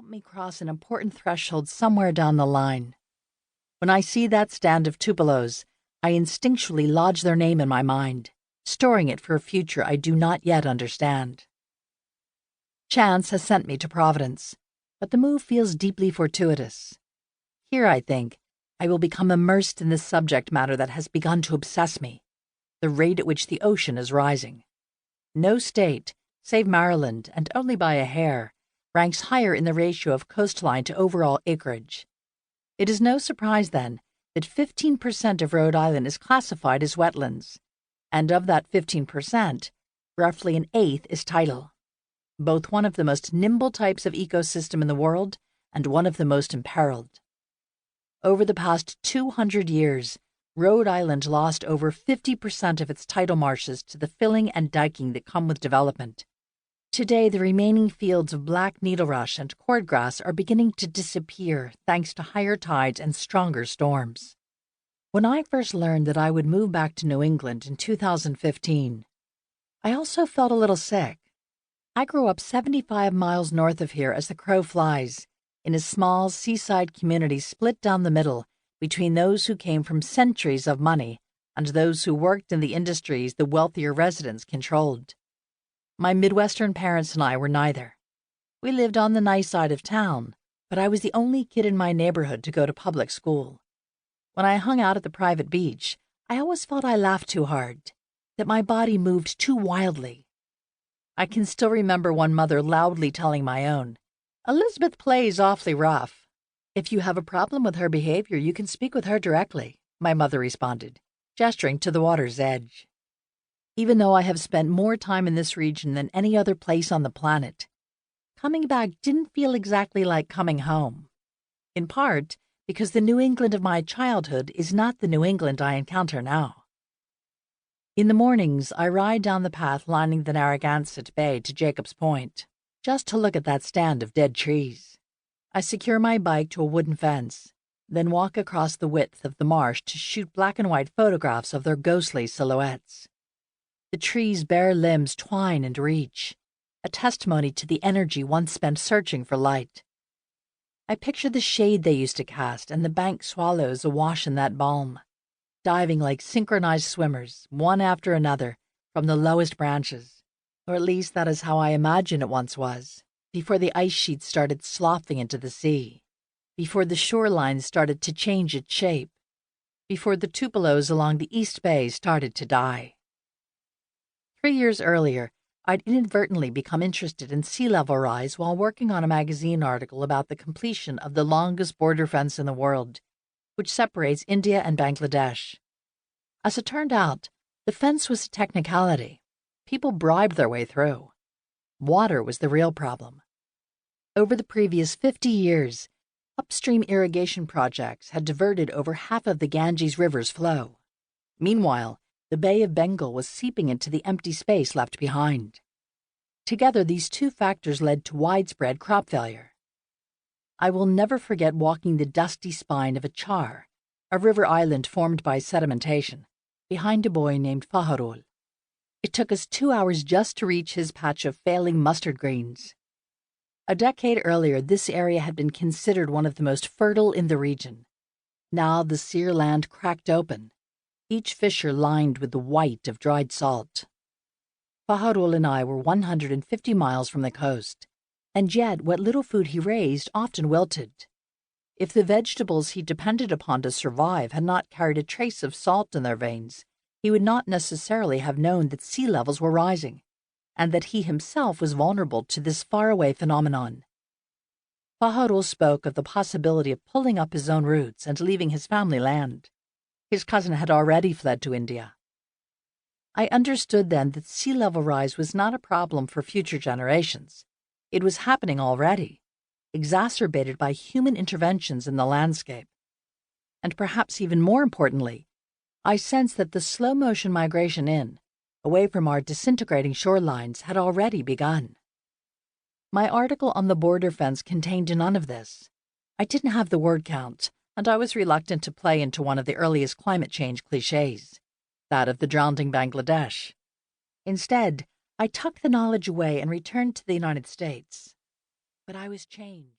help me cross an important threshold somewhere down the line. When I see that stand of Tupelos, I instinctually lodge their name in my mind, storing it for a future I do not yet understand. Chance has sent me to Providence, but the move feels deeply fortuitous. Here, I think, I will become immersed in this subject matter that has begun to obsess me, the rate at which the ocean is rising. No state, save Maryland, and only by a hair, ranks higher in the ratio of coastline to overall acreage. It is no surprise, then, that 15% of Rhode Island is classified as wetlands, and of that 15%, roughly an eighth is tidal, both one of the most nimble types of ecosystem in the world and one of the most imperiled. Over the past 200 years, Rhode Island lost over 50% of its tidal marshes to the filling and diking that come with development. Today, the remaining fields of black needlerush and cordgrass are beginning to disappear thanks to higher tides and stronger storms. When I first learned that I would move back to New England in 2015, I also felt a little sick. I grew up 75 miles north of here as the crow flies, in a small seaside community split down the middle between those who came from centuries of money and those who worked in the industries the wealthier residents controlled. My Midwestern parents and I were neither. We lived on the nice side of town, but I was the only kid in my neighborhood to go to public school. When I hung out at the private beach, I always felt I laughed too hard, that my body moved too wildly. I can still remember one mother loudly telling my own, "Elizabeth plays awfully rough." "If you have a problem with her behavior, you can speak with her directly," my mother responded, gesturing to the water's edge. Even though I have spent more time in this region than any other place on the planet, coming back didn't feel exactly like coming home. In part because the New England of my childhood is not the New England I encounter now. In the mornings, I ride down the path lining the Narragansett Bay to Jacob's Point, just to look at that stand of dead trees. I secure my bike to a wooden fence, then walk across the width of the marsh to shoot black and white photographs of their ghostly silhouettes. The trees' bare limbs twine and reach, a testimony to the energy once spent searching for light. I picture the shade they used to cast and the bank swallows awash in that balm, diving like synchronized swimmers, one after another, from the lowest branches. Or at least that is how I imagine it once was, before the ice sheets started sloughing into the sea, before the shoreline started to change its shape, before the Tupelos along the East Bay started to die. 3 years earlier, I'd inadvertently become interested in sea level rise while working on a magazine article about the completion of the longest border fence in the world, which separates India and Bangladesh. As it turned out, the fence was a technicality. People bribed their way through. Water was the real problem. Over the previous 50 years, upstream irrigation projects had diverted over half of the Ganges River's flow. Meanwhile, the Bay of Bengal was seeping into the empty space left behind. Together, these two factors led to widespread crop failure. I will never forget walking the dusty spine of a char, a river island formed by sedimentation, behind a boy named Faharul. It took us 2 hours just to reach his patch of failing mustard greens. A decade earlier, this area had been considered one of the most fertile in the region. Now the sere land cracked open, each fissure lined with the white of dried salt. Faharul and I were 150 miles from the coast, and yet what little food he raised often wilted. If the vegetables he depended upon to survive had not carried a trace of salt in their veins, he would not necessarily have known that sea levels were rising, and that he himself was vulnerable to this faraway phenomenon. Faharul spoke of the possibility of pulling up his own roots and leaving his family land. His cousin had already fled to India. I understood then that sea level rise was not a problem for future generations. It was happening already, exacerbated by human interventions in the landscape. And perhaps even more importantly, I sensed that the slow-motion migration away from our disintegrating shorelines, had already begun. My article on the border fence contained none of this. I didn't have the word count, and I was reluctant to play into one of the earliest climate change cliches, that of the drowning Bangladesh. Instead, I tucked the knowledge away and returned to the United States. But I was changed.